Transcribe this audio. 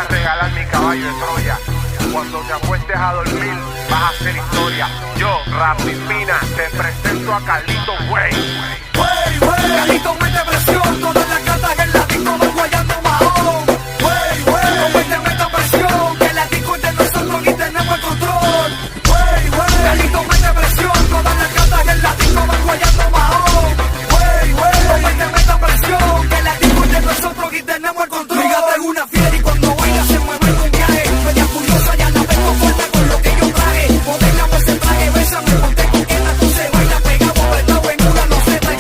a regalar mi caballo de Troya. Cuando te acuestes a dormir, vas a hacer historia. Yo, Rapid Mina, te presento a Carlito Way.